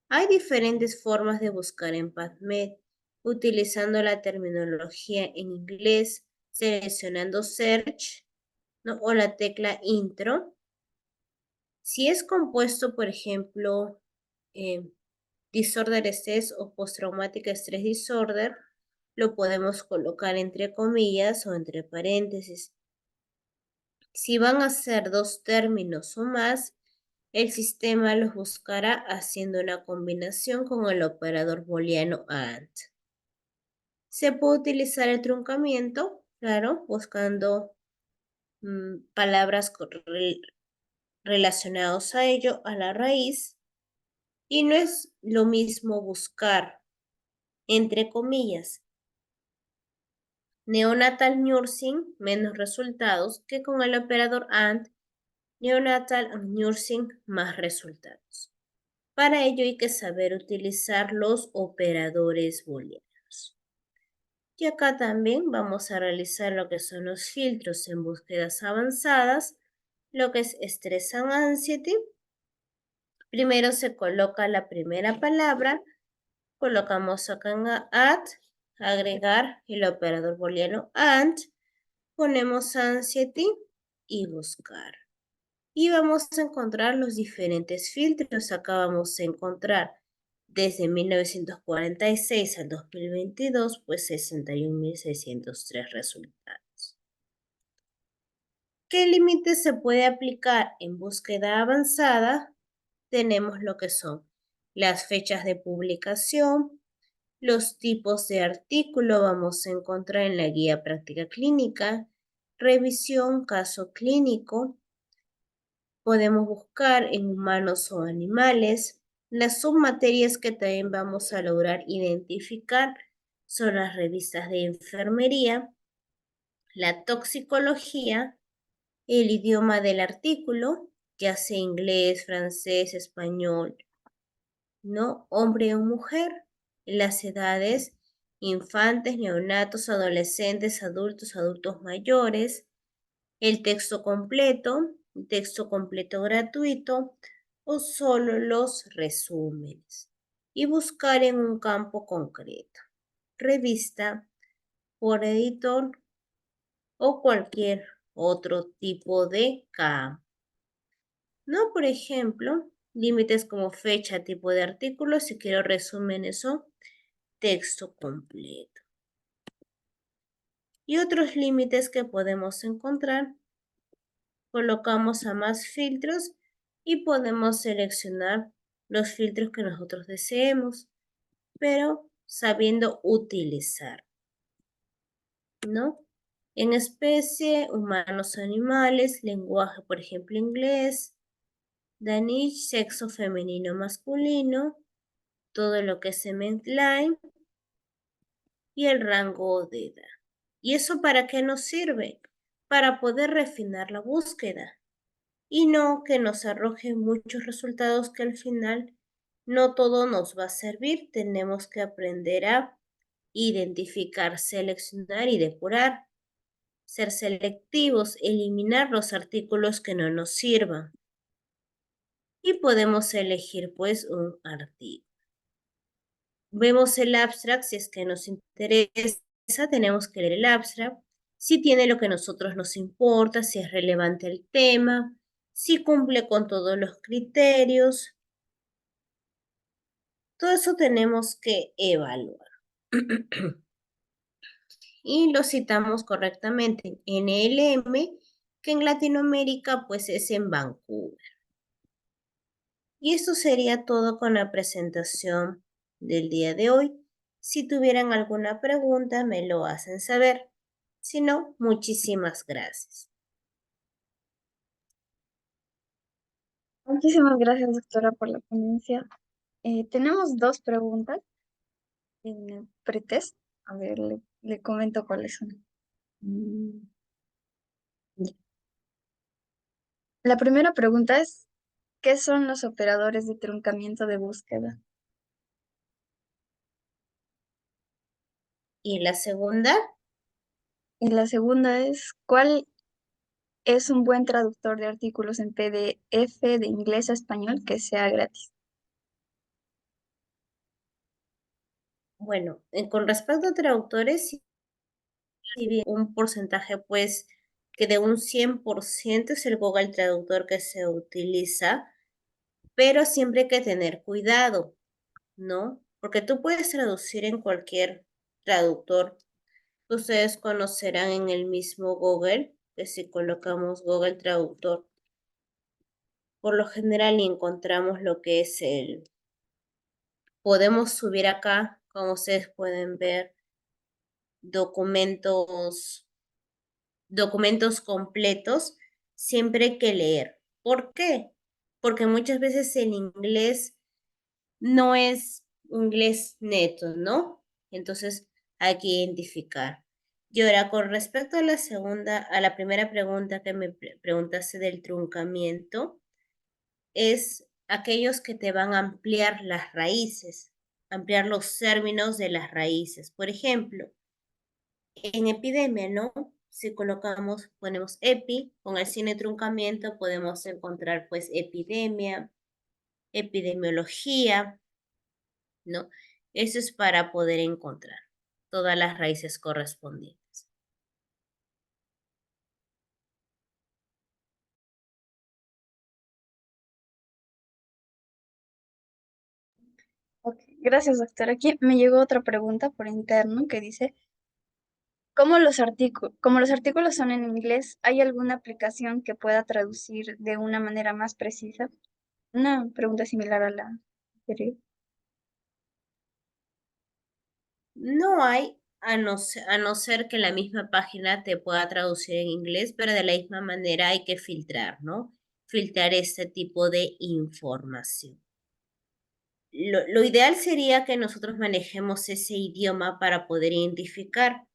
hay diferentes formas de buscar en PubMed, utilizando la terminología en inglés, seleccionando Search, ¿no? o la tecla Intro. Si es compuesto, por ejemplo, Disorder Stress o Post-Traumatic Stress Disorder, lo podemos colocar entre comillas o entre paréntesis. Si van a ser dos términos o más, el sistema los buscará haciendo una combinación con el operador booleano AND. Se puede utilizar el truncamiento, claro, buscando palabras relacionadas a ello, a la raíz, y no es lo mismo buscar, entre comillas, neonatal nursing, menos resultados, que con el operador AND, neonatal nursing, más resultados. Para ello hay que saber utilizar los operadores booleanos. Y acá también vamos a realizar lo que son los filtros en búsquedas avanzadas, lo que es Stress and Anxiety. Primero se coloca la primera palabra, colocamos acá en add, agregar el operador booleano AND, ponemos Anxiety y buscar. Y vamos a encontrar los diferentes filtros. Acá vamos a encontrar desde 1946 al 2022, pues 61.603 resultados. ¿Qué límites se puede aplicar en búsqueda avanzada? Tenemos lo que son las fechas de publicación, los tipos de artículo vamos a encontrar en la guía práctica clínica, revisión, caso clínico, podemos buscar en humanos o animales. Las submaterias que también vamos a lograr identificar son las revistas de enfermería, la toxicología, el idioma del artículo, ya sea inglés, francés, español, ¿no? Hombre o mujer, las edades, infantes, neonatos, adolescentes, adultos, adultos mayores, el texto completo gratuito o solo los resúmenes. Y buscar en un campo concreto, revista, por editor o cualquier otro tipo de campo. ¿No? Por ejemplo, límites como fecha, tipo de artículo, si quiero resúmenes o texto completo. Y otros límites que podemos encontrar, colocamos a más filtros y podemos seleccionar los filtros que nosotros deseemos, pero sabiendo utilizar, ¿no? En especie, humanos, animales, lenguaje, por ejemplo, inglés, Danish, sexo femenino, masculino, todo lo que es Line y el rango de edad. ¿Y eso para qué nos sirve? Para poder refinar la búsqueda y no que nos arroje muchos resultados que al final no todo nos va a servir. Tenemos que aprender a identificar, seleccionar y depurar, ser selectivos, eliminar los artículos que no nos sirvan y podemos elegir pues un artículo. Vemos el abstract, si es que nos interesa, tenemos que leer el abstract, si tiene lo que nosotros nos importa, si es relevante el tema, si cumple con todos los criterios. Todo eso tenemos que evaluar. Y lo citamos correctamente en NLM, que en Latinoamérica pues es en Vancouver. Y eso sería todo con la presentación del día de hoy. Si tuvieran alguna pregunta, me lo hacen saber. Si no, muchísimas gracias. Muchísimas gracias, doctora, por la ponencia. Tenemos dos preguntas en el pretest. A ver, le comento cuáles son. Mm, ya. La primera pregunta es, ¿qué son los operadores de truncamiento de búsqueda? Y la segunda, Y la segunda es, ¿cuál es un buen traductor de artículos en PDF de inglés a español que sea gratis? bueno, con respecto a traductores, si bien un porcentaje pues que de un 100% es el Google Traductor que se utiliza, pero siempre hay que tener cuidado, ¿no? Porque tú puedes traducir en cualquier traductor. Ustedes conocerán en el mismo Google, que si colocamos Google Traductor, por lo general encontramos lo que es podemos subir acá, como ustedes pueden ver, documentos, documentos completos, siempre hay que leer. ¿Por qué? Porque muchas veces el inglés no es inglés neto, ¿no? Entonces hay que identificar. Y ahora, con respecto a a la primera pregunta que me preguntaste del truncamiento, es aquellos que te van a ampliar las raíces, ampliar los términos de las raíces. Por ejemplo, en epidemia, ¿no? Si colocamos, ponemos epi, con el signo de truncamiento podemos encontrar pues epidemia, epidemiología, ¿no? Eso es para poder encontrar todas las raíces correspondientes. Ok, gracias, doctor. Aquí me llegó otra pregunta por interno que dice, como los artículos son en inglés, ¿hay alguna aplicación que pueda traducir de una manera más precisa? Una pregunta similar a la anterior. No hay, a no ser que la misma página te pueda traducir en inglés, pero de la misma manera hay que filtrar, ¿no? Filtrar este tipo de información. Lo ideal sería que nosotros manejemos ese idioma para poder identificar,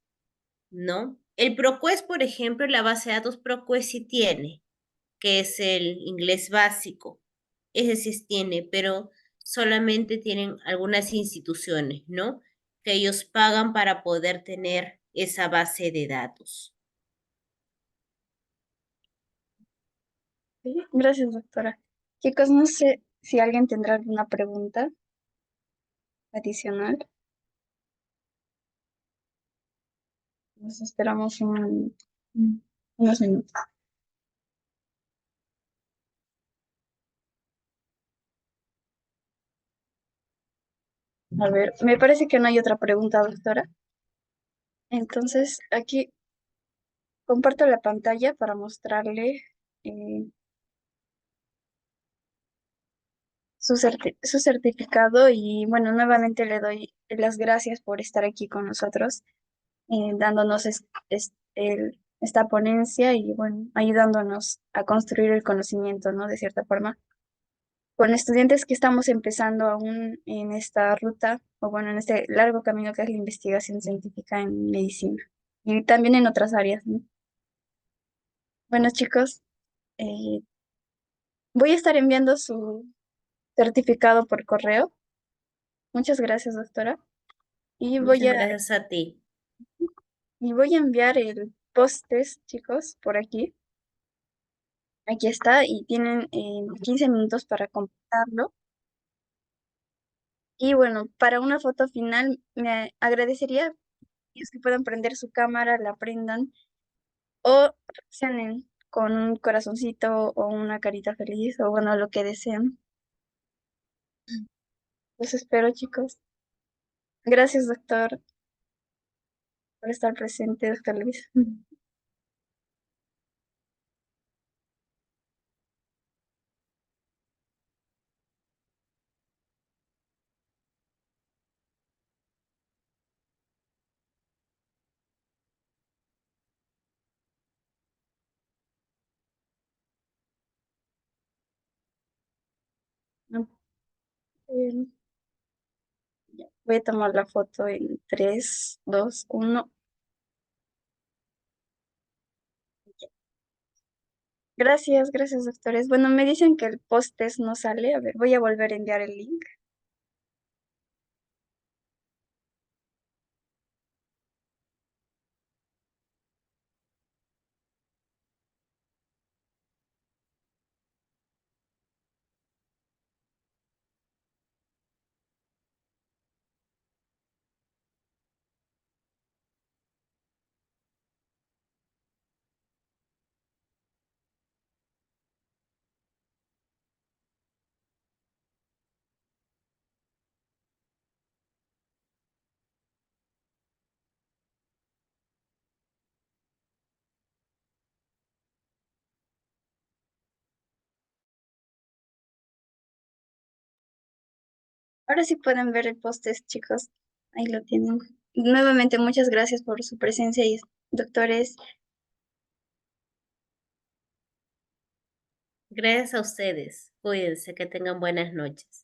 ¿no? El ProQuest, por ejemplo, la base de datos ProQuest sí tiene, que es el inglés básico. Ese sí tiene, pero solamente tienen algunas instituciones, ¿no? Que ellos pagan para poder tener esa base de datos. Sí, gracias, doctora. Chicos, no sé si alguien tendrá alguna pregunta adicional. Nos esperamos unos minutos. A ver, me parece que no hay otra pregunta, doctora. Entonces, aquí comparto la pantalla para mostrarle eh, su certificado y bueno, nuevamente le doy las gracias por estar aquí con nosotros, dándonos esta ponencia y bueno, ayudándonos a construir el conocimiento, ¿no? De cierta forma, con estudiantes que estamos empezando aún en esta ruta, o bueno, en este largo camino que es la investigación científica en medicina y también en otras áreas, ¿no? Bueno, chicos, eh, voy a estar enviando su certificado por correo. Muchas gracias, doctora. Y voy Muchas a, gracias a ti. y voy a enviar el post-test, chicos, por aquí. Aquí está, y tienen 15 minutos para completarlo. Y bueno, para una foto final, me agradecería que puedan prender su cámara, la prendan o reaccionen con un corazoncito o una carita feliz o bueno, lo que deseen. Los espero, chicos. Gracias, doctor, por estar presente, doctor Luis. Eh, ya, voy a tomar la foto en 3, 2, 1. Gracias, gracias, doctores. Bueno, me dicen que el post-test no sale. A ver, voy a volver a enviar el link. Ahora sí pueden ver el post-test, chicos. Ahí lo tienen. Nuevamente, muchas gracias por su presencia y doctores. Gracias a ustedes. Cuídense, que tengan buenas noches.